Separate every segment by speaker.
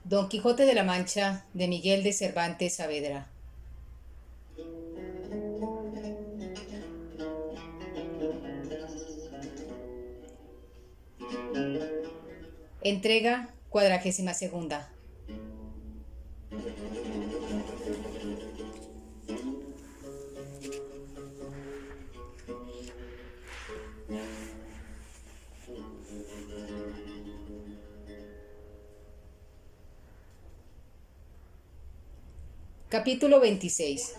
Speaker 1: Don Quijote de la Mancha de Miguel de Cervantes Saavedra. Entrega 42. Capítulo 26,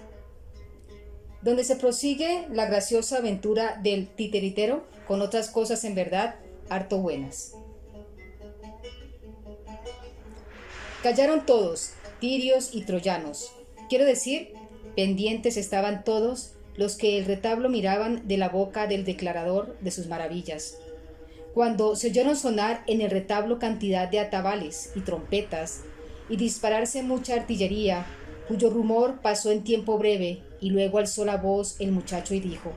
Speaker 1: donde se prosigue la graciosa aventura del titiritero con otras cosas en verdad harto buenas. Callaron todos, tirios y troyanos, quiero decir, pendientes estaban todos los que el retablo miraban de la boca del declarador de sus maravillas, cuando se oyeron sonar en el retablo cantidad de atabales y trompetas, y dispararse mucha artillería, cuyo rumor pasó en tiempo breve, y luego alzó la voz el muchacho y dijo: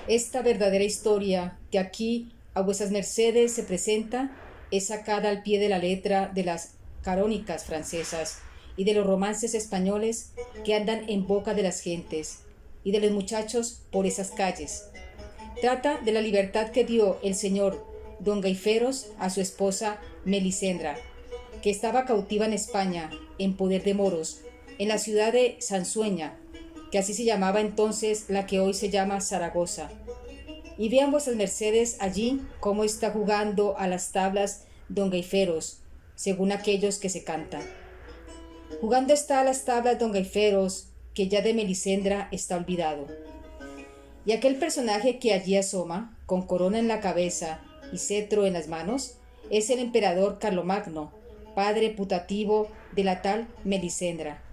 Speaker 1: Esta verdadera historia que aquí a vuesas mercedes se presenta es sacada al pie de la letra de las carónicas francesas y de los romances españoles que andan en boca de las gentes y de los muchachos por esas calles. Trata de la libertad que dio el señor don Gaiferos a su esposa Melisendra, que estaba cautiva en España, en poder de moros, en la ciudad de Sansueña, que así se llamaba entonces la que hoy se llama Zaragoza. Y vean vuestras mercedes allí cómo está jugando a las tablas don Gaiferos, según aquellos que se cantan. Jugando está a las tablas don Gaiferos, que ya de Melisendra está olvidado. Y aquel personaje que allí asoma, con corona en la cabeza y cetro en las manos, es el emperador Carlomagno, padre putativo de la tal Melisendra,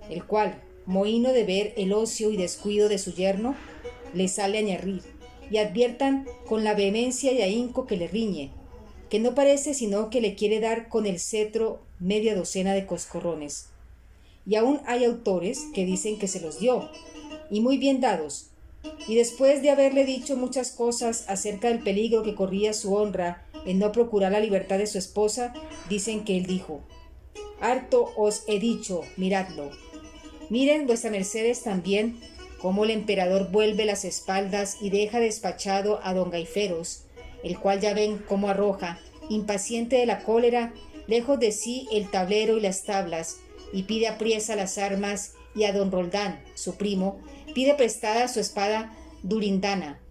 Speaker 1: el cual, mohíno de ver el ocio y descuido de su yerno, le sale a ñarrir, y adviertan con la vehemencia y ahínco que le riñe, que no parece sino que le quiere dar con el cetro media docena de coscorrones. Y aún hay autores que dicen que se los dio, y muy bien dados, y después de haberle dicho muchas cosas acerca del peligro que corría su honra en no procurar la libertad de su esposa, dicen que él dijo: Harto os he dicho, miradlo. Miren vuestras mercedes también cómo el emperador vuelve las espaldas y deja despachado a don Gaiferos, el cual ya ven cómo arroja, impaciente de la cólera, lejos de sí el tablero y las tablas, y pide apriesa las armas, y a don Roldán, su primo, pide prestada su espada Durindana,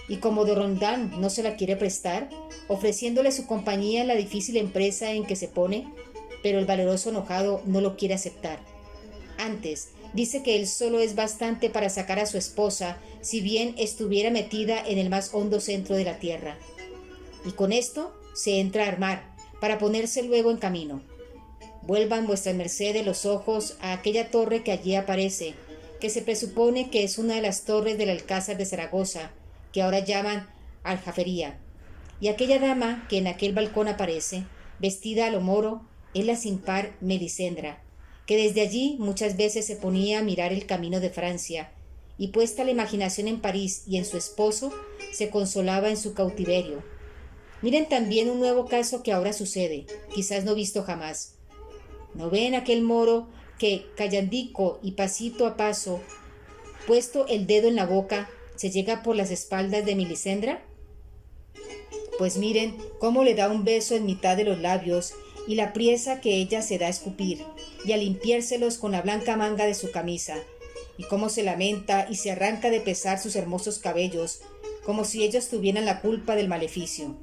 Speaker 1: y como don Roldán no se la quiere prestar, ofreciéndole su compañía en la difícil empresa en que se pone, pero el valeroso enojado no lo quiere aceptar. Antes, dice que él solo es bastante para sacar a su esposa, si bien estuviera metida en el más hondo centro de la tierra. Y con esto se entra a armar, para ponerse luego en camino. Vuelvan vuestras mercedes los ojos a aquella torre que allí aparece, que se presupone que es una de las torres del Alcázar de Zaragoza, que ahora llaman Aljafería. Y aquella dama que en aquel balcón aparece, vestida a lo moro, es la sin par Melisendra, que desde allí muchas veces se ponía a mirar el camino de Francia, y puesta la imaginación en París y en su esposo, se consolaba en su cautiverio. Miren también un nuevo caso que ahora sucede, quizás no visto jamás. ¿No ven aquel moro que, callandico y pasito a paso, puesto el dedo en la boca, se llega por las espaldas de Melisendra? Pues miren cómo le da un beso en mitad de los labios y la priesa que ella se da a escupir, y a limpiárselos con la blanca manga de su camisa, y cómo se lamenta y se arranca de pesar sus hermosos cabellos, como si ellos tuvieran la culpa del maleficio.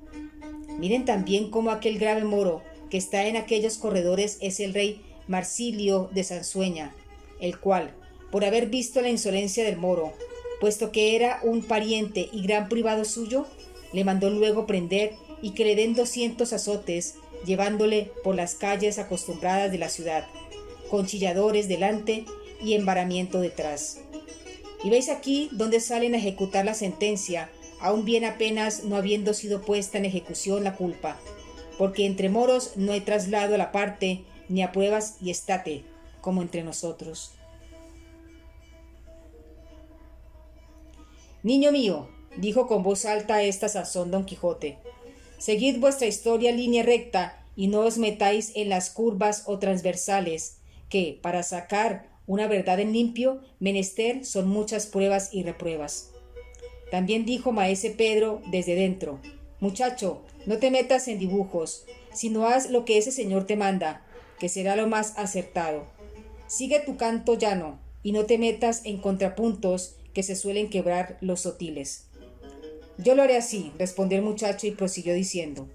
Speaker 1: Miren también cómo aquel grave moro que está en aquellos corredores es el rey Marsilio de Sansueña, el cual, por haber visto la insolencia del moro, puesto que era un pariente y gran privado suyo, le mandó luego prender y que le den 200 azotes, llevándole por las calles acostumbradas de la ciudad, con chilladores delante y embaramiento detrás. Y veis aquí donde salen a ejecutar la sentencia, aun bien apenas no habiendo sido puesta en ejecución la culpa, porque entre moros no hay traslado a la parte, ni a pruebas y estate, como entre nosotros. Niño mío, dijo con voz alta a esta sazón don Quijote, seguid vuestra historia en línea recta y no os metáis en las curvas o transversales, que, para sacar una verdad en limpio, menester son muchas pruebas y repruebas. También dijo maese Pedro desde dentro, muchacho, no te metas en dibujos, sino haz lo que ese señor te manda, que será lo más acertado. Sigue tu canto llano, y no te metas en contrapuntos que se suelen quebrar los sotiles. Yo lo haré así, respondió el muchacho y prosiguió diciendo,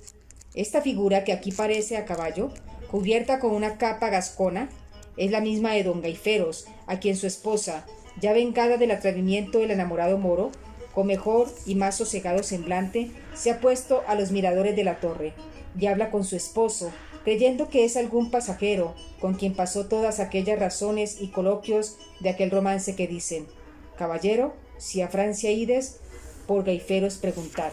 Speaker 1: esta figura que aquí parece a caballo, cubierta con una capa gascona, es la misma de don Gaiferos, a quien su esposa, ya vengada del atrevimiento del enamorado moro, con mejor y más sosegado semblante, se ha puesto a los miradores de la torre, y habla con su esposo, creyendo que es algún pasajero, con quien pasó todas aquellas razones y coloquios de aquel romance que dicen, caballero, si a Francia ides, por Gaiferos preguntar.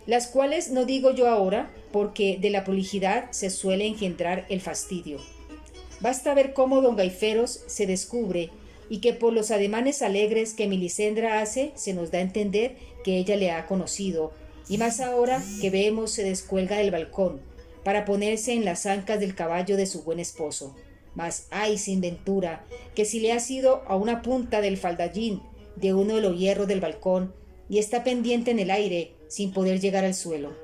Speaker 1: Las cuales no digo yo ahora, porque de la prolijidad se suele engendrar el fastidio. Basta ver cómo don Gaiferos se descubre, y que por los ademanes alegres que Melisendra hace se nos da a entender que ella le ha conocido, y más ahora que vemos se descuelga del balcón, para ponerse en las ancas del caballo de su buen esposo. Mas ay, sin ventura, que si le ha sido a una punta del faldallín de uno de los hierros del balcón, y está pendiente en el aire, sin poder llegar al suelo.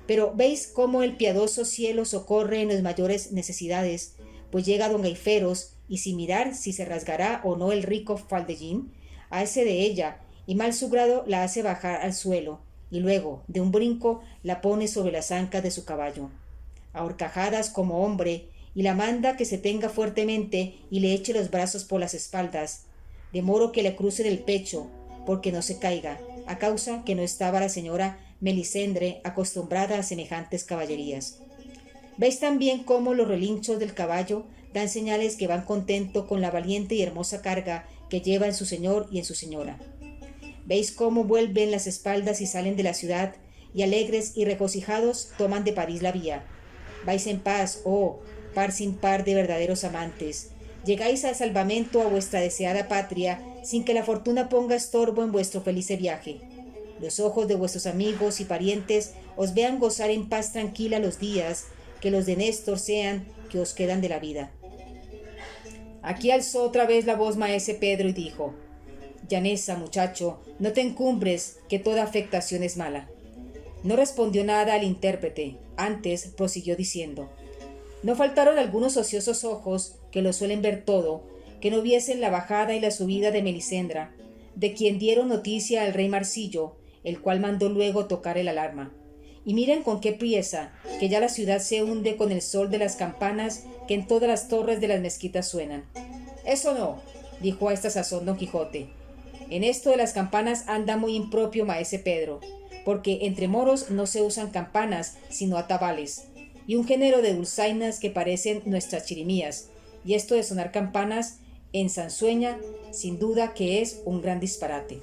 Speaker 1: Pero veis cómo el piadoso cielo socorre en las mayores necesidades, pues llega don Gaiferos, y sin mirar si se rasgará o no el rico faldellín, hace de ella, y mal su grado la hace bajar al suelo, y luego, de un brinco, la pone sobre las ancas de su caballo. A horcajadas como hombre, y la manda que se tenga fuertemente y le eche los brazos por las espaldas, de modo que le cruce del pecho, porque no se caiga, a causa que no estaba la señora Melisendre acostumbrada a semejantes caballerías. Veis también cómo los relinchos del caballo dan señales que van contento con la valiente y hermosa carga que lleva en su señor y en su señora. Veis cómo vuelven las espaldas y salen de la ciudad, y alegres y regocijados toman de París la vía. Vais en paz, oh, par sin par de verdaderos amantes. Llegáis al salvamento a vuestra deseada patria, sin que la fortuna ponga estorbo en vuestro feliz viaje. Los ojos de vuestros amigos y parientes os vean gozar en paz tranquila los días, que los de Néstor sean que os quedan de la vida. Aquí alzó otra vez la voz maese Pedro y dijo, llaneza, muchacho, no te encumbres, que toda afectación es mala. No respondió nada al intérprete, antes prosiguió diciendo, no faltaron algunos ociosos ojos, que lo suelen ver todo, que no viesen la bajada y la subida de Melisendra, de quien dieron noticia al rey Marsillo, el cual mandó luego tocar el alarma. Y miren con qué priesa, que ya la ciudad se hunde con el sol de las campanas que en todas las torres de las mezquitas suenan. Eso no, dijo a esta sazón don Quijote. En esto de las campanas anda muy impropio maese Pedro, porque entre moros no se usan campanas, sino atabales, y un género de dulzainas que parecen nuestras chirimías, y esto de sonar campanas en Sansueña, sin duda que es un gran disparate.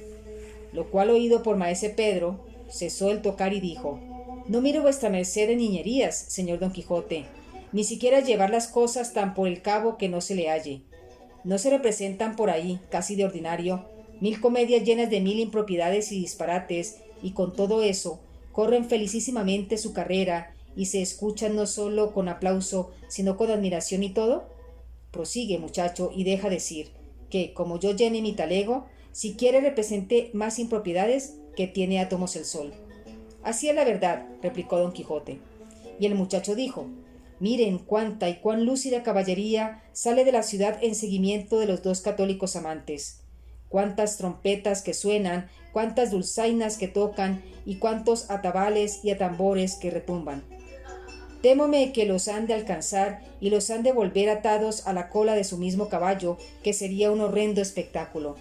Speaker 1: Lo cual oído por maese Pedro, cesó el tocar y dijo, no mire vuestra merced de niñerías, señor don Quijote, ni siquiera llevar las cosas tan por el cabo que no se le halle. No se representan por ahí, casi de ordinario, 1000 comedias llenas de 1000 impropiedades y disparates, y con todo eso, corren felicísimamente su carrera, y se escuchan no solo con aplauso, sino con admiración y todo? Prosigue, muchacho, y deja decir, que, como yo llene mi talego, si quiere represente más impropiedades que tiene átomos el sol. Así es la verdad, replicó don Quijote. Y el muchacho dijo, miren cuánta y cuán lúcida caballería sale de la ciudad en seguimiento de los dos católicos amantes. Cuántas trompetas que suenan, cuántas dulzainas que tocan, y cuántos atabales y atambores que retumban. Témome que los han de alcanzar y los han de volver atados a la cola de su mismo caballo, que sería un horrendo espectáculo.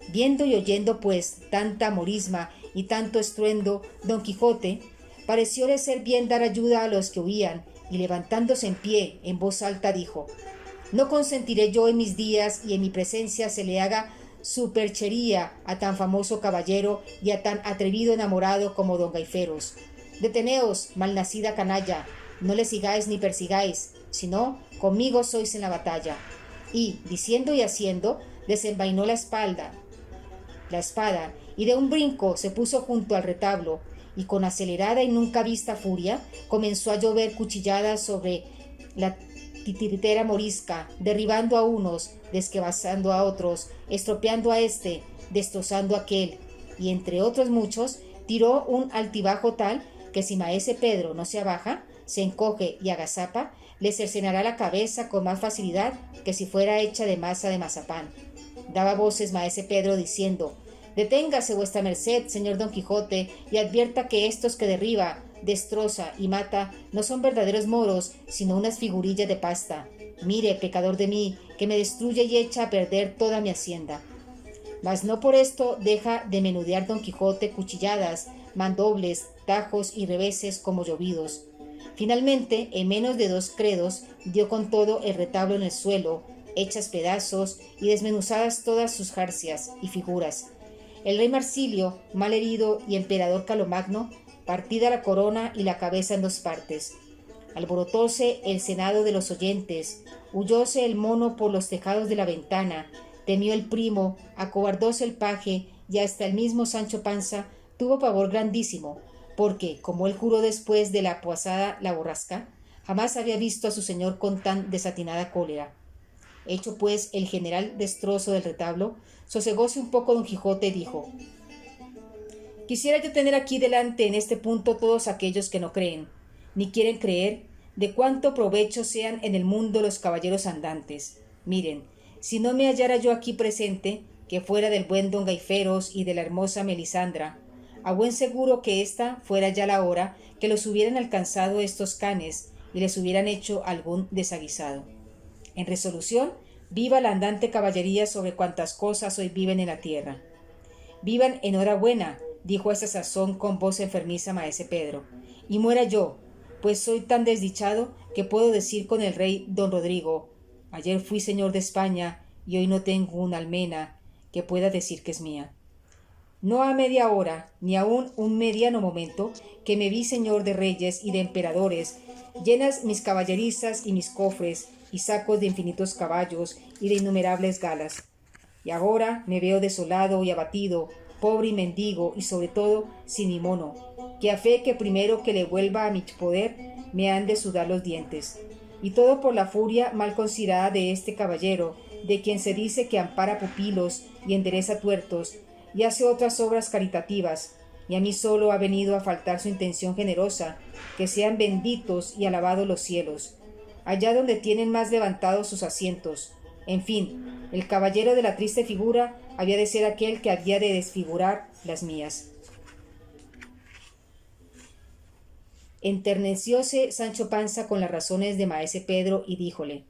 Speaker 1: Viendo y oyendo, pues, tanta morisma y tanto estruendo, don Quijote parecióle ser bien dar ayuda a los que huían, y levantándose en pie, en voz alta dijo, no consentiré yo en mis días y en mi presencia se le haga superchería a tan famoso caballero y a tan atrevido enamorado como don Gaiferos. Deteneos, malnacida canalla, no le sigáis ni persigáis, sino conmigo sois en la batalla. Y, diciendo y haciendo, desenvainó la espada, y de un brinco se puso junto al retablo, y con acelerada y nunca vista furia comenzó a llover cuchilladas sobre la titiritera morisca, derribando a unos, desquebazando a otros, estropeando a este, destrozando a aquel, y entre otros muchos, tiró un altibajo tal que si maese Pedro no se abaja, se encoge y agazapa, le cercenará la cabeza con más facilidad que si fuera hecha de masa de mazapán. Daba voces maese Pedro diciendo: «Deténgase vuestra merced, señor Don Quijote, y advierta que estos que derriba, destroza y mata no son verdaderos moros, sino unas figurillas de pasta. Mire, pecador de mí, que me destruye y echa a perder toda mi hacienda». Mas no por esto deja de menudear Don Quijote cuchilladas, mandobles, tajos y reveses como llovidos. Finalmente, en menos de 2 credos, dio con todo el retablo en el suelo, hechas pedazos y desmenuzadas todas sus jarcias y figuras. El rey Marsilio, mal herido, y emperador Carlomagno, partida la corona y la cabeza en 2 partes. Alborotóse el senado de los oyentes, huyóse el mono por los tejados de la ventana, temió el primo, acobardóse el paje, y hasta el mismo Sancho Panza tuvo pavor grandísimo, porque, como él juró después de la posada la borrasca, jamás había visto a su señor con tan desatinada cólera. Hecho pues el general destrozo del retablo, sosegóse un poco Don Quijote y dijo: «Quisiera yo tener aquí delante en este punto todos aquellos que no creen, ni quieren creer, de cuánto provecho sean en el mundo los caballeros andantes. Miren, si no me hallara yo aquí presente, que fuera del buen don Gaiferos y de la hermosa Melisandra, a buen seguro que esta fuera ya la hora que los hubieran alcanzado estos canes y les hubieran hecho algún desaguisado. En resolución, viva la andante caballería sobre cuantas cosas hoy viven en la tierra». «Vivan enhorabuena», dijo a esta sazón con voz enfermiza maese Pedro, «y muera yo, pues soy tan desdichado que puedo decir con el rey don Rodrigo: ayer fui señor de España y hoy no tengo una almena que pueda decir que es mía. No ha media hora, ni aun un mediano momento, que me vi señor de reyes y de emperadores, llenas mis caballerizas y mis cofres, y sacos de infinitos caballos y de innumerables galas. Y ahora me veo desolado y abatido, pobre y mendigo, y sobre todo sin mi mono, que a fe que primero que le vuelva a mi poder me han de sudar los dientes. Y todo por la furia mal considerada de este caballero, de quien se dice que ampara pupilos y endereza tuertos, y hace otras obras caritativas, y a mí solo ha venido a faltar su intención generosa, que sean benditos y alabados los cielos, allá donde tienen más levantados sus asientos. En fin, el caballero de la triste figura había de ser aquel que había de desfigurar las mías». Enternecióse Sancho Panza con las razones de maese Pedro y díjole: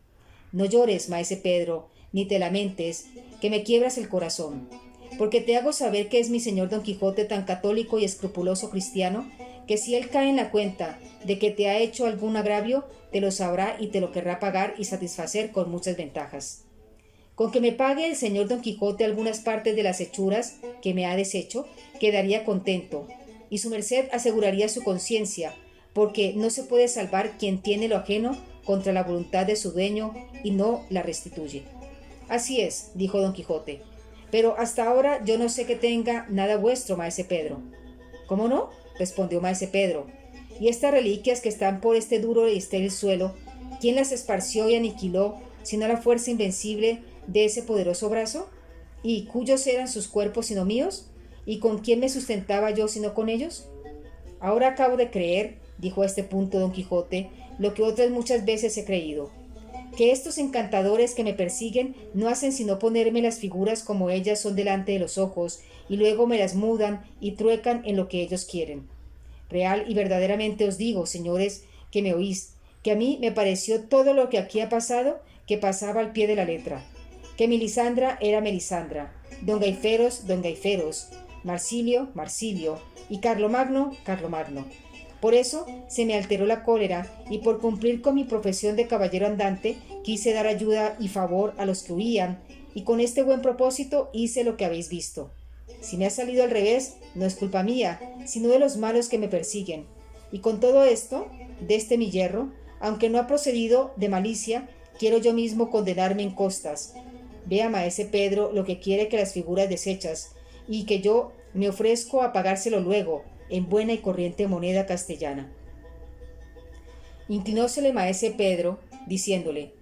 Speaker 1: «No llores, maese Pedro, ni te lamentes, que me quiebras el corazón, porque te hago saber que es mi señor Don Quijote tan católico y escrupuloso cristiano, que si él cae en la cuenta de que te ha hecho algún agravio, te lo sabrá y te lo querrá pagar y satisfacer con muchas ventajas. Con que me pague el señor Don Quijote algunas partes de las hechuras que me ha deshecho, quedaría contento, y su merced aseguraría su conciencia, porque no se puede salvar quien tiene lo ajeno contra la voluntad de su dueño y no la restituye». «Así es», dijo Don Quijote, «pero hasta ahora yo no sé que tenga nada vuestro, maese Pedro». «¿Cómo no?», respondió maese Pedro. «Y estas reliquias que están por este duro y estéril suelo, ¿quién las esparció y aniquiló, sino la fuerza invencible de ese poderoso brazo? ¿Y cuyos eran sus cuerpos sino míos? ¿Y con quién me sustentaba yo sino con ellos? Ahora acabo de creer», dijo a este punto Don Quijote, «lo que otras muchas veces he creído, que estos encantadores que me persiguen no hacen sino ponerme las figuras como ellas son delante de los ojos, y luego me las mudan y truecan en lo que ellos quieren. Real y verdaderamente os digo, señores, que me oís, que a mí me pareció todo lo que aquí ha pasado, que pasaba al pie de la letra, que Melisandra era Melisandra, don Gaiferos, Marsilio, Marsilio, y Carlomagno, Carlomagno. Por eso se me alteró la cólera, y por cumplir con mi profesión de caballero andante, quise dar ayuda y favor a los que huían, y con este buen propósito hice lo que habéis visto. Si me ha salido al revés, no es culpa mía, sino de los malos que me persiguen. Y con todo esto, de este mi yerro, aunque no ha procedido de malicia, quiero yo mismo condenarme en costas. Vea, maese Pedro, lo que quiere que las figuras deshechas, y que yo me ofrezco a pagárselo luego, en buena y corriente moneda castellana. Inclinósele maese Pedro, diciéndole: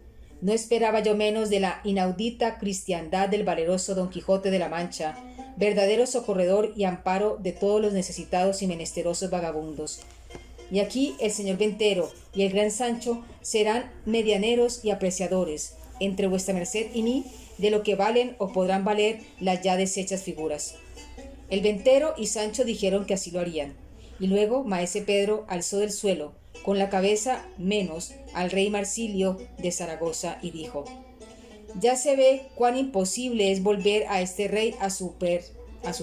Speaker 1: no esperaba yo menos de la inaudita cristiandad del valeroso Don Quijote de la Mancha, verdadero socorredor y amparo de todos los necesitados y menesterosos vagabundos. Y aquí el señor Ventero y el gran Sancho serán medianeros y apreciadores, entre vuestra merced y mí, de lo que valen o podrán valer las ya deshechas figuras. El Ventero y Sancho dijeron que así lo harían, y luego maese Pedro alzó del suelo, con la cabeza menos, al rey Marsilio de Zaragoza, y dijo: ya se ve cuán imposible es volver a este rey a su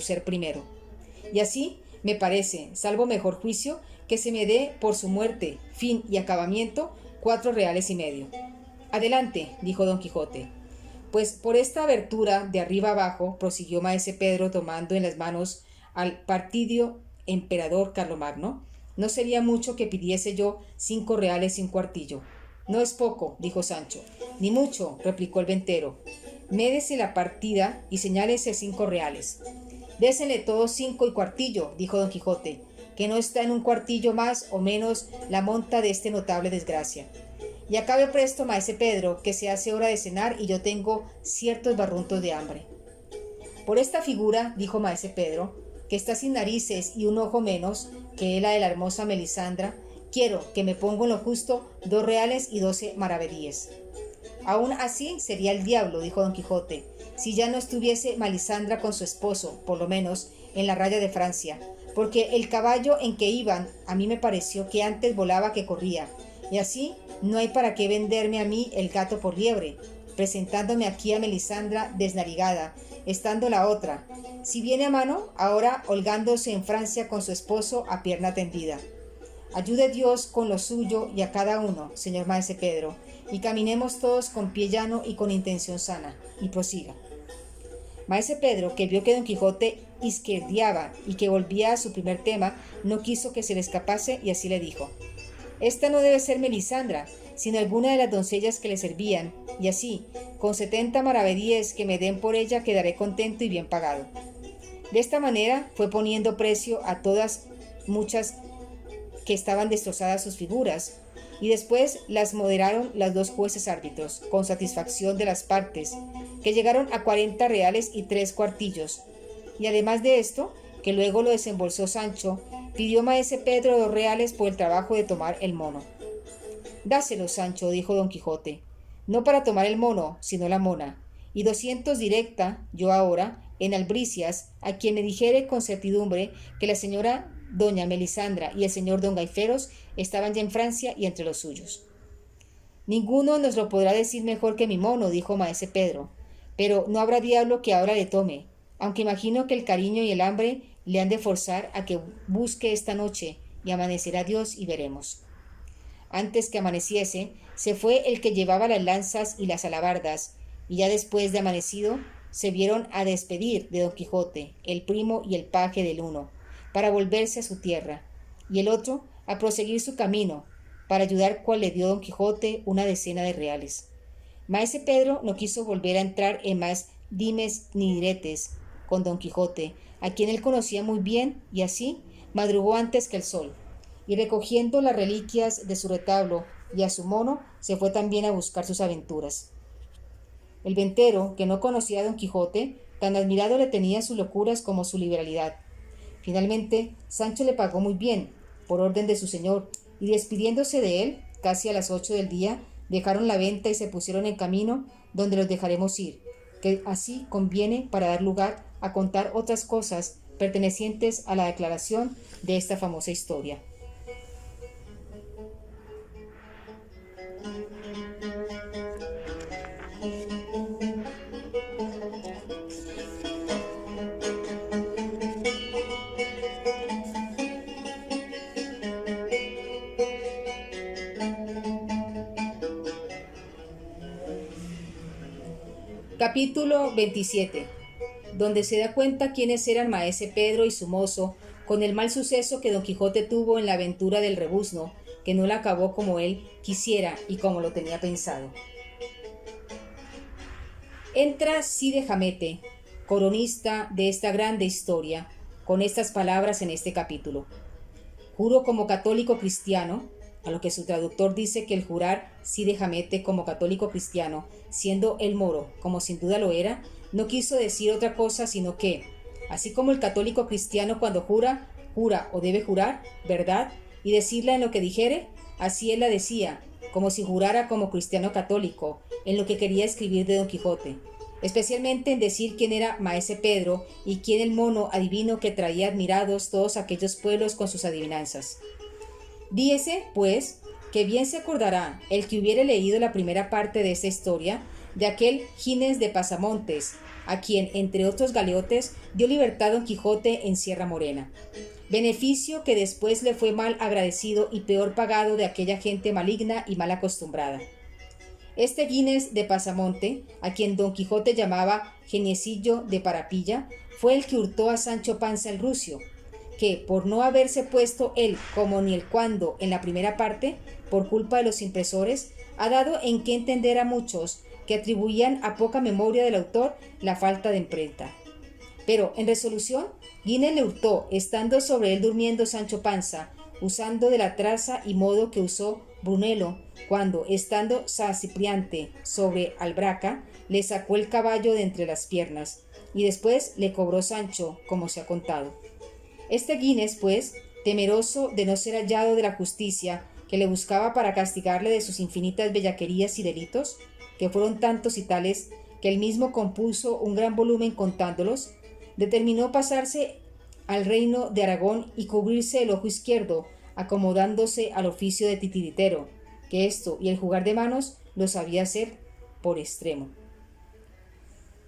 Speaker 1: ser primero. Y así me parece, salvo mejor juicio, que se me dé por su muerte, fin y acabamiento 4 reales y medio. Adelante, dijo Don Quijote. Pues por esta abertura de arriba abajo, prosiguió maese Pedro, tomando en las manos al partidio emperador Carlomagno, no sería mucho que pidiese yo 5 reales y un cuartillo. No es poco, dijo Sancho. Ni mucho, replicó el Ventero. Médese la partida y señálese 5 reales. Désenle todos 5 y cuartillo, dijo Don Quijote, que no está en un cuartillo más o menos la monta de este notable desgracia. Y acabe presto, maese Pedro, que se hace hora de cenar y yo tengo ciertos barruntos de hambre. Por esta figura, dijo maese Pedro, que está sin narices y un ojo menos que la de la hermosa Melisandra, quiero que me ponga en lo justo 2 reales y 12 maravedíes. Aún así sería el diablo, dijo Don Quijote, si ya no estuviese Melisandra con su esposo, por lo menos, en la raya de Francia, porque el caballo en que iban a mí me pareció que antes volaba que corría, y así no hay para qué venderme a mí el gato por liebre, presentándome aquí a Melisandra desnarigada, estando la otra, si viene a mano, ahora holgándose en Francia con su esposo a pierna tendida. Ayude Dios con lo suyo y a cada uno, señor maese Pedro, y caminemos todos con pie llano y con intención sana, y prosiga. Maese Pedro, que vio que Don Quijote izquierdeaba y que volvía a su primer tema, no quiso que se le escapase y así le dijo: esta no debe ser Melisandra, sino alguna de las doncellas que le servían, y así, con 70 maravedíes que me den por ella, quedaré contento y bien pagado. De esta manera fue poniendo precio a todas muchas que estaban destrozadas sus figuras, y después las moderaron las 2 jueces árbitros, con satisfacción de las partes, que llegaron a 40 reales y 3 cuartillos, y además de esto, que luego lo desembolsó Sancho, pidió maese Pedro 2 reales por el trabajo de tomar el mono. Dáselo, Sancho, dijo Don Quijote, no para tomar el mono, sino la mona, y 200 directa, yo ahora, en albricias, a quien me dijere con certidumbre que la señora doña Melisandra y el señor don Gaiferos estaban ya en Francia y entre los suyos. Ninguno nos lo podrá decir mejor que mi mono, dijo maese Pedro, pero no habrá diablo que ahora le tome, aunque imagino que el cariño y el hambre le han de forzar a que busque esta noche, y amanecerá Dios y veremos. Antes que amaneciese, se fue el que llevaba las lanzas y las alabardas, y ya después de amanecido, se vieron a despedir de Don Quijote, el primo y el paje del uno, para volverse a su tierra, y el otro a proseguir su camino, para ayudar cual le dio Don Quijote una decena de reales. Maese Pedro no quiso volver a entrar en más dimes ni diretes con Don Quijote, a quien él conocía muy bien, y así madrugó antes que el sol, y recogiendo las reliquias de su retablo y a su mono, se fue también a buscar sus aventuras. El Ventero, que no conocía a Don Quijote, tan admirado le tenía sus locuras como su liberalidad. Finalmente, Sancho le pagó muy bien, por orden de su señor, y despidiéndose de él, casi a las 8 del día, dejaron la venta y se pusieron en camino, donde los dejaremos ir, que así conviene para dar lugar a contar otras cosas pertenecientes a la declaración de esta famosa historia. Capítulo 27, donde se da cuenta quiénes eran maese Pedro y su mozo, con el mal suceso que Don Quijote tuvo en la aventura del rebuzno, que no la acabó como él quisiera y como lo tenía pensado. Entra Cide Hamete, coronista de esta grande historia, con estas palabras en este capítulo. Juro como católico cristiano, a lo que su traductor dice que el jurar Cide Hamete como católico cristiano, siendo el moro, como sin duda lo era, no quiso decir otra cosa sino que, así como el católico cristiano cuando jura o debe jurar, verdad, y decirla en lo que dijere, así él la decía, como si jurara como cristiano católico, en lo que quería escribir de Don Quijote, especialmente en decir quién era Maese Pedro y quién el mono adivino que traía admirados todos aquellos pueblos con sus adivinanzas. Díese, pues, que bien se acordará el que hubiere leído la primera parte de esta historia de aquel Gines de Pasamontes, a quien, entre otros galeotes, dio libertad Don Quijote en Sierra Morena. Beneficio que después le fue mal agradecido y peor pagado de aquella gente maligna y mal acostumbrada. Este Gines de Pasamonte, a quien Don Quijote llamaba Geniecillo de Parapilla, fue el que hurtó a Sancho Panza el rucio, que, por no haberse puesto él como ni el cuándo en la primera parte, por culpa de los impresores, ha dado en qué entender a muchos que atribuían a poca memoria del autor la falta de imprenta. Pero, en resolución, Gines le hurtó, estando sobre él durmiendo Sancho Panza, usando de la traza y modo que usó Brunelo, cuando, estando Sacipriante sobre Albraca, le sacó el caballo de entre las piernas, y después le cobró Sancho, como se ha contado. Este Gines, pues, temeroso de no ser hallado de la justicia, que le buscaba para castigarle de sus infinitas bellaquerías y delitos, que fueron tantos y tales, que él mismo compuso un gran volumen contándolos, determinó pasarse al reino de Aragón y cubrirse el ojo izquierdo, acomodándose al oficio de titiritero, que esto y el jugar de manos lo sabía hacer por extremo.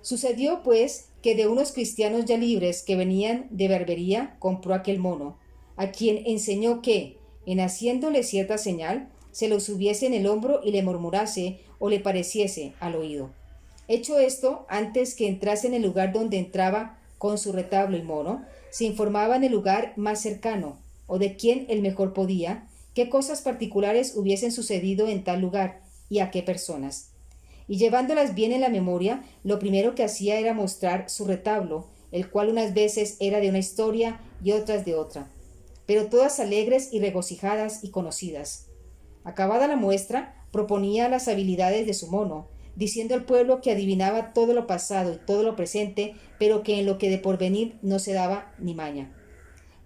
Speaker 1: Sucedió, pues, que de unos cristianos ya libres que venían de Berbería compró aquel mono, a quien enseñó que, en haciéndole cierta señal, se lo subiese en el hombro y le murmurase o le pareciese al oído. Hecho esto, antes que entrase en el lugar donde entraba con su retablo y mono, se informaba en el lugar más cercano, o de quién el mejor podía, qué cosas particulares hubiesen sucedido en tal lugar, y a qué personas. Y llevándolas bien en la memoria, lo primero que hacía era mostrar su retablo, el cual unas veces era de una historia y otras de otra, pero todas alegres y regocijadas y conocidas. Acabada la muestra, proponía las habilidades de su mono, diciendo al pueblo que adivinaba todo lo pasado y todo lo presente, pero que en lo que de porvenir no se daba ni maña.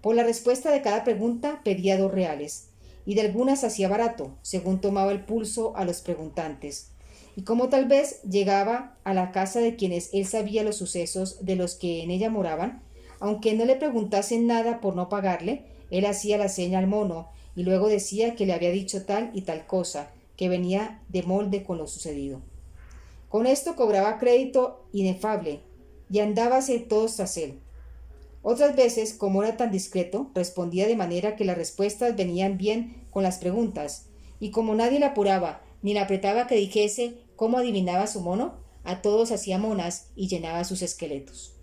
Speaker 1: Por la respuesta de cada pregunta pedía 2 reales, y de algunas hacía barato, según tomaba el pulso a los preguntantes. Y como tal vez llegaba a la casa de quienes él sabía los sucesos de los que en ella moraban, aunque no le preguntasen nada por no pagarle, él hacía la seña al mono, y luego decía que le había dicho tal y tal cosa, que venía de molde con lo sucedido. Con esto cobraba crédito inefable, y andábase todos tras él. Otras veces, como era tan discreto, respondía de manera que las respuestas venían bien con las preguntas, y como nadie le apuraba, ni le apretaba que dijese cómo adivinaba su mono, a todos hacía monas y llenaba sus esqueletos.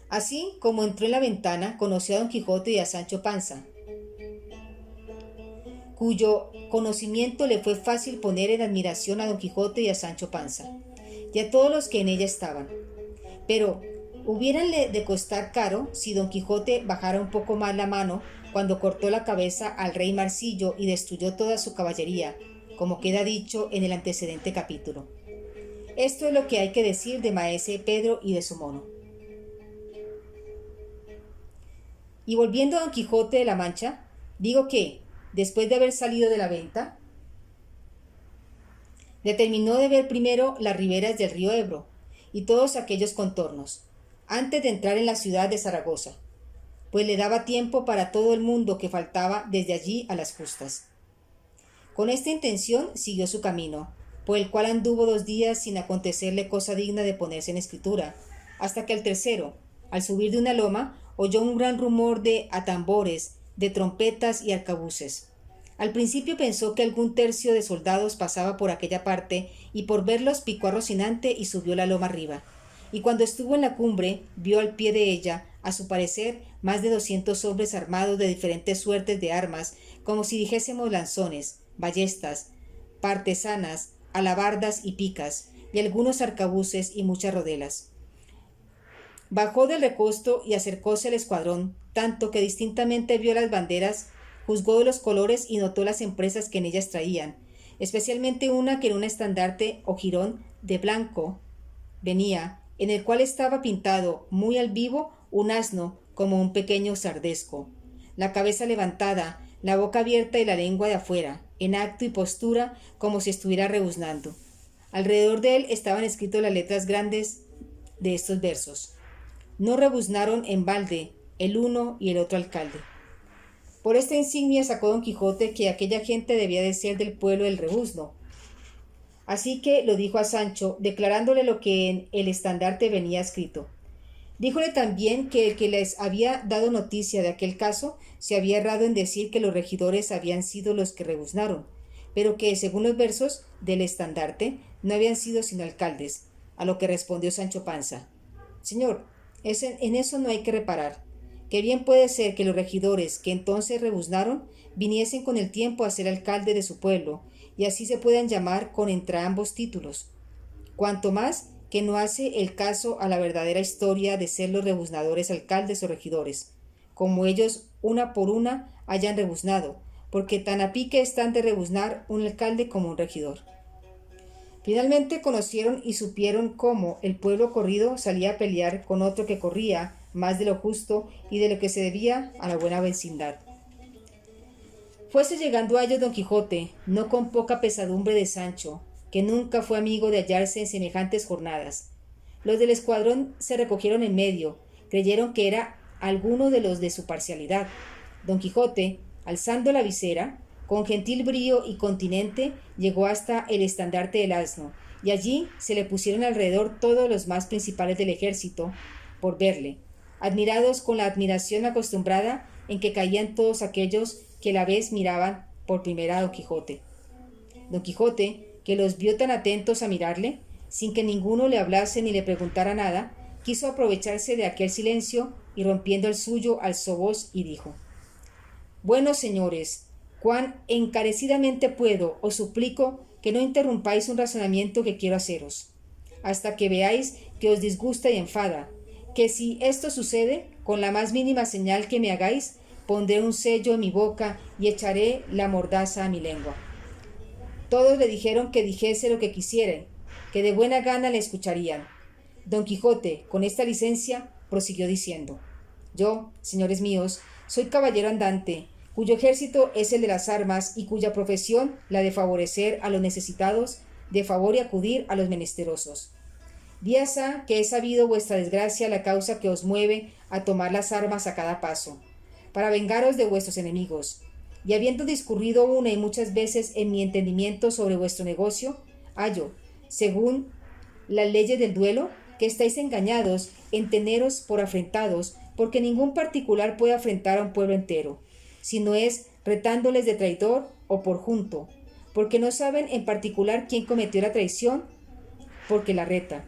Speaker 1: Así como entró en la ventana, conoció a Don Quijote y a Sancho Panza, cuyo conocimiento le fue fácil poner en admiración a Don Quijote y a Sancho Panza, y a todos los que en ella estaban. Pero hubiéranle de costar caro si Don Quijote bajara un poco más la mano cuando cortó la cabeza al rey Marsillo y destruyó toda su caballería, como queda dicho en el antecedente capítulo. Esto es lo que hay que decir de Maese Pedro y de su mono. Y volviendo a Don Quijote de la Mancha, digo que, después de haber salido de la venta, determinó de ver primero las riberas del río Ebro y todos aquellos contornos, antes de entrar en la ciudad de Zaragoza, pues le daba tiempo para todo el mundo que faltaba desde allí a las justas. Con esta intención siguió su camino, por el cual anduvo 2 días sin acontecerle cosa digna de ponerse en escritura, hasta que al tercero, al subir de una loma, oyó un gran rumor de atambores, de trompetas y arcabuces. Al principio pensó que algún tercio de soldados pasaba por aquella parte, y por verlos picó a Rocinante y subió la loma arriba. y cuando estuvo en la cumbre vio al pie de ella, a su parecer, más de 200 hombres armados de diferentes suertes de armas, como si dijésemos lanzones, ballestas, partesanas, alabardas y picas, y algunos arcabuces y muchas rodelas. Bajó del recosto y acercóse al escuadrón, tanto que distintamente vio las banderas, juzgó de los colores y notó las empresas que en ellas traían, especialmente una que en un estandarte o jirón de blanco venía, en el cual estaba pintado muy al vivo un asno como un pequeño sardesco, la cabeza levantada, la boca abierta y la lengua de afuera, en acto y postura como si estuviera rebuznando. Alrededor de él estaban escritas las letras grandes de estos versos: no rebuznaron en balde el uno y el otro alcalde. Por esta insignia sacó don Quijote que aquella gente debía de ser del pueblo del rebuzno. Así que lo dijo a Sancho, declarándole lo que en el estandarte venía escrito. Díjole también que el que les había dado noticia de aquel caso se había errado en decir que los regidores habían sido los que rebuznaron, pero que, según los versos del estandarte, no habían sido sino alcaldes, a lo que respondió Sancho Panza: Señor, en eso no hay que reparar, que bien puede ser que los regidores que entonces rebuznaron viniesen con el tiempo a ser alcalde de su pueblo, y así se puedan llamar con entrambos títulos, cuanto más que no hace el caso a la verdadera historia de ser los rebuznadores alcaldes o regidores, como ellos una por una hayan rebuznado, porque tan a pique están de rebuznar un alcalde como un regidor. Finalmente conocieron y supieron cómo el pueblo corrido salía a pelear con otro que corría más de lo justo y de lo que se debía a la buena vecindad. Fuese llegando a ellos don Quijote, no con poca pesadumbre de Sancho, que nunca fue amigo de hallarse en semejantes jornadas. Los del escuadrón se recogieron en medio, creyeron que era alguno de los de su parcialidad. Don Quijote, alzando la visera, con gentil brío y continente, llegó hasta el estandarte del asno, y allí se le pusieron alrededor todos los más principales del ejército, por verle, admirados con la admiración acostumbrada en que caían todos aquellos que a la vez miraban por primera a Don Quijote. Don Quijote, que los vio tan atentos a mirarle, sin que ninguno le hablase ni le preguntara nada, quiso aprovecharse de aquel silencio y rompiendo el suyo alzó voz y dijo: Buenos señores, cuán encarecidamente puedo, os suplico que no interrumpáis un razonamiento que quiero haceros, hasta que veáis que os disgusta y enfada, que si esto sucede, con la más mínima señal que me hagáis, pondré un sello en mi boca y echaré la mordaza a mi lengua. Todos le dijeron que dijese lo que quisiera, que de buena gana le escucharían. Don Quijote, con esta licencia, prosiguió diciendo: Yo, señores míos, soy caballero andante, cuyo ejército es el de las armas y cuya profesión la de favorecer a los necesitados, de favor y acudir a los menesterosos. Días ha que he sabido vuestra desgracia la causa que os mueve a tomar las armas a cada paso, para vengaros de vuestros enemigos. Y habiendo discurrido una y muchas veces en mi entendimiento sobre vuestro negocio, hallo, según las leyes del duelo, que estáis engañados en teneros por afrentados, porque ningún particular puede afrentar a un pueblo entero, si no es retándoles de traidor o por junto, porque no saben en particular quién cometió la traición, porque la reta.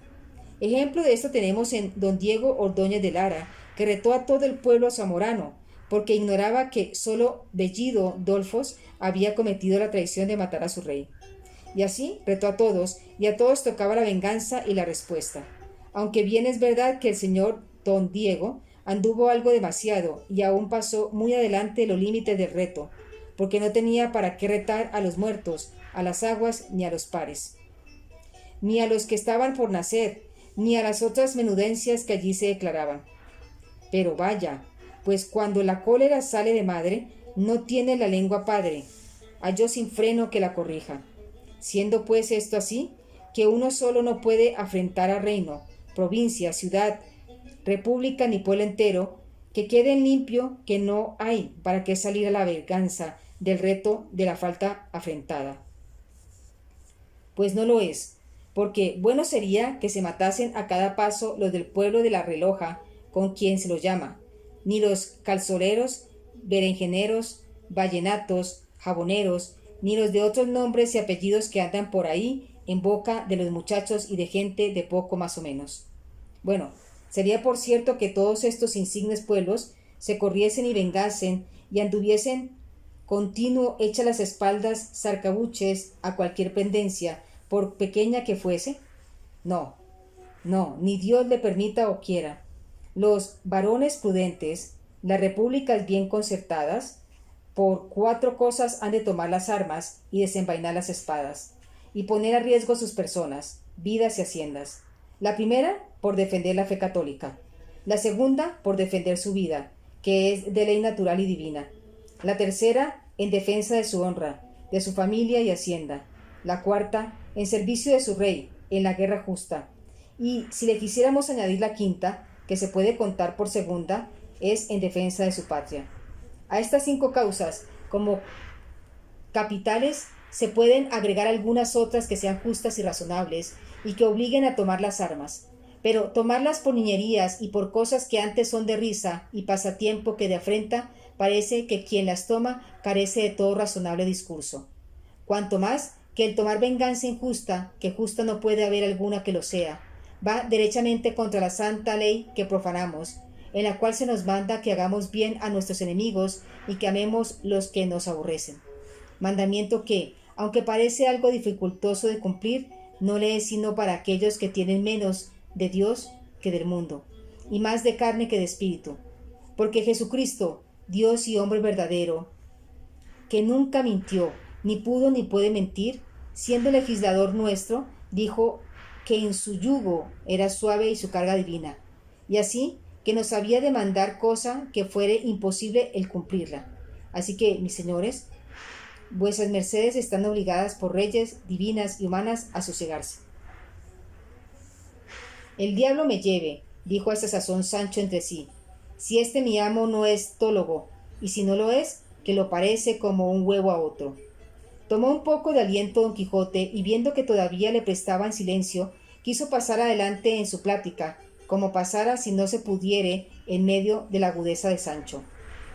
Speaker 1: Ejemplo de esto tenemos en don Diego Ordóñez de Lara, que retó a todo el pueblo zamorano, porque ignoraba que solo Bellido Dolfos había cometido la traición de matar a su rey. Y así retó a todos, y a todos tocaba la venganza y la respuesta. Aunque bien es verdad que el señor don Diego anduvo algo demasiado, y aún pasó muy adelante los límites del reto, porque no tenía para qué retar a los muertos, a las aguas ni a los pares, ni a los que estaban por nacer, ni a las otras menudencias que allí se declaraban. Pero vaya, pues cuando la cólera sale de madre, no tiene la lengua padre, halló sin freno que la corrija. Siendo pues esto así, que uno solo no puede afrentar a reino, provincia, ciudad, república ni pueblo entero, que quede en limpio que no hay para qué salir a la venganza del reto de la falta afrentada. Pues no lo es, porque bueno sería que se matasen a cada paso los del pueblo de la Reloja, con quien se los llama, ni los calzoreros, berenjeneros, vallenatos, jaboneros, ni los de otros nombres y apellidos que andan por ahí en boca de los muchachos y de gente de poco más o menos. Bueno, sería por cierto que todos estos insignes pueblos se corriesen y vengasen y anduviesen continuo hecha las espaldas zarcabuches a cualquier pendencia, por pequeña que fuese. No, no, ni Dios le permita o quiera. Los varones prudentes, las repúblicas bien concertadas, por 4 cosas han de tomar las armas y desenvainar las espadas, y poner a riesgo sus personas, vidas y haciendas. La primera, por defender la fe católica. La segunda, por defender su vida, que es de ley natural y divina. La tercera, en defensa de su honra, de su familia y hacienda. La cuarta, en servicio de su rey, en la guerra justa. Y si le quisiéramos añadir la quinta, que se puede contar por segunda, es en defensa de su patria. A estas 5 causas, como capitales, se pueden agregar algunas otras que sean justas y razonables y que obliguen a tomar las armas, pero tomarlas por niñerías y por cosas que antes son de risa y pasatiempo que de afrenta, parece que quien las toma carece de todo razonable discurso. Cuanto más que el tomar venganza injusta, que justa no puede haber alguna que lo sea, va derechamente contra la santa ley que profanamos, en la cual se nos manda que hagamos bien a nuestros enemigos y que amemos los que nos aborrecen. Mandamiento que, aunque parece algo dificultoso de cumplir, no le es sino para aquellos que tienen menos de Dios que del mundo, y más de carne que de espíritu. Porque Jesucristo, Dios y hombre verdadero, que nunca mintió, ni pudo ni puede mentir, siendo legislador nuestro, dijo que en su yugo era suave y su carga divina, y así que nos había de mandar cosa que fuere imposible el cumplirla. Así que, mis señores, vuesas mercedes están obligadas por reyes divinas y humanas a sosegarse. El diablo me lleve, dijo a esta sazón Sancho entre sí, si este mi amo no es tólogo, y si no lo es, que lo parece como un huevo a otro. Tomó un poco de aliento don Quijote y viendo que todavía le prestaban silencio, quiso pasar adelante en su plática, como pasara si no se pudiere en medio de la agudeza de Sancho,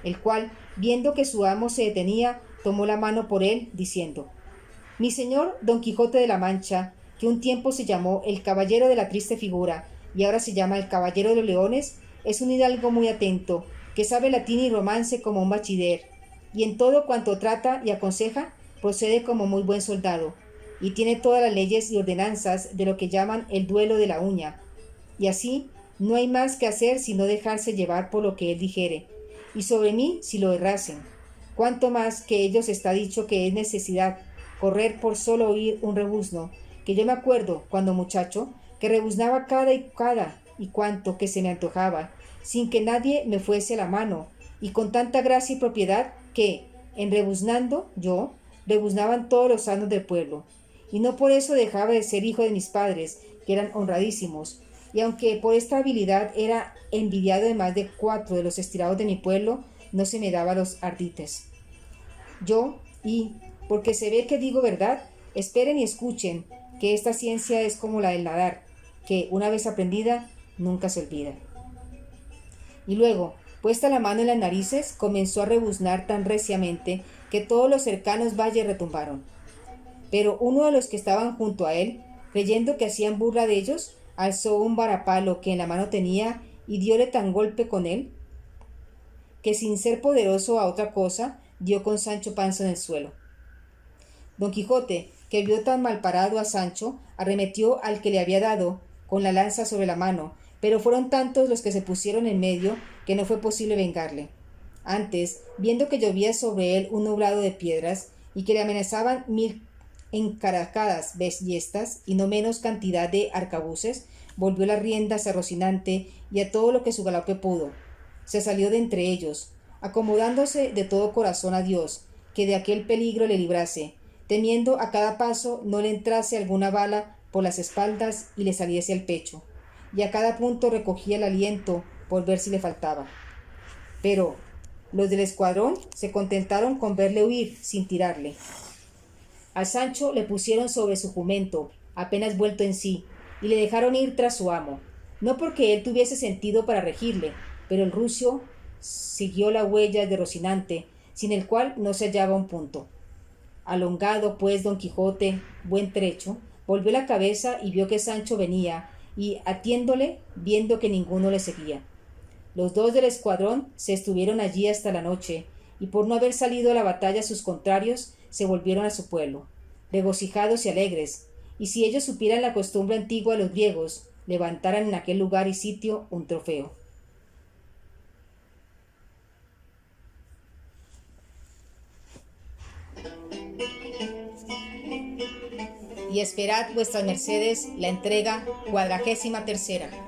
Speaker 1: el cual, viendo que su amo se detenía, tomó la mano por él, diciendo: Mi señor Don Quijote de la Mancha, que un tiempo se llamó el Caballero de la Triste Figura y ahora se llama el Caballero de los Leones, es un hidalgo muy atento, que sabe latín y romance como un bachiller, y en todo cuanto trata y aconseja, procede como muy buen soldado, y tiene todas las leyes y ordenanzas de lo que llaman el duelo de la uña, y así no hay más que hacer sino dejarse llevar por lo que él dijere, y sobre mí si lo errasen. Cuanto más que ellos está dicho que es necesidad correr por solo oír un rebuzno, que yo me acuerdo, cuando muchacho, que rebuznaba cada y cuanto que se me antojaba, sin que nadie me fuese a la mano, y con tanta gracia y propiedad que, en rebuznando yo, rebuznaban todos los sanos del pueblo, y no por eso dejaba de ser hijo de mis padres, que eran honradísimos, y aunque por esta habilidad era envidiado de más de 4 de los estirados de mi pueblo, no se me daba los ardites. Yo, porque se ve que digo verdad, esperen y escuchen, que esta ciencia es como la del nadar, que una vez aprendida, nunca se olvida. Y luego, puesta la mano en las narices, comenzó a rebuznar tan reciamente que todos los cercanos valles retumbaron. Pero uno de los que estaban junto a él, creyendo que hacían burla de ellos, alzó un varapalo que en la mano tenía y dióle tan golpe con él, que sin ser poderoso a otra cosa, dio con Sancho Panza en el suelo. Don Quijote, que vio tan mal parado a Sancho, arremetió al que le había dado con la lanza sobre la mano, pero fueron tantos los que se pusieron en medio que no fue posible vengarle. Antes, viendo que llovía sobre él un nublado de piedras y que le amenazaban 1000 encaracadas ballestas y no menos cantidad de arcabuces, volvió las riendas a Rocinante y a todo lo que su galope pudo. Se salió de entre ellos, acomodándose de todo corazón a Dios, que de aquel peligro le librase, temiendo a cada paso no le entrase alguna bala por las espaldas y le saliese al pecho, y a cada punto recogía el aliento por ver si le faltaba. Pero los del escuadrón se contentaron con verle huir sin tirarle. A Sancho le pusieron sobre su jumento, apenas vuelto en sí, y le dejaron ir tras su amo, no porque él tuviese sentido para regirle, pero el rucio siguió la huella de Rocinante, sin el cual no se hallaba un punto. Alongado, pues, don Quijote, buen trecho, volvió la cabeza y vio que Sancho venía, y atiéndole, viendo que ninguno le seguía. Los dos del escuadrón se estuvieron allí hasta la noche, y por no haber salido a la batalla sus contrarios, se volvieron a su pueblo, regocijados y alegres, y si ellos supieran la costumbre antigua de los griegos, levantaran en aquel lugar y sitio un trofeo. Y esperad vuestras mercedes la entrega 43ª.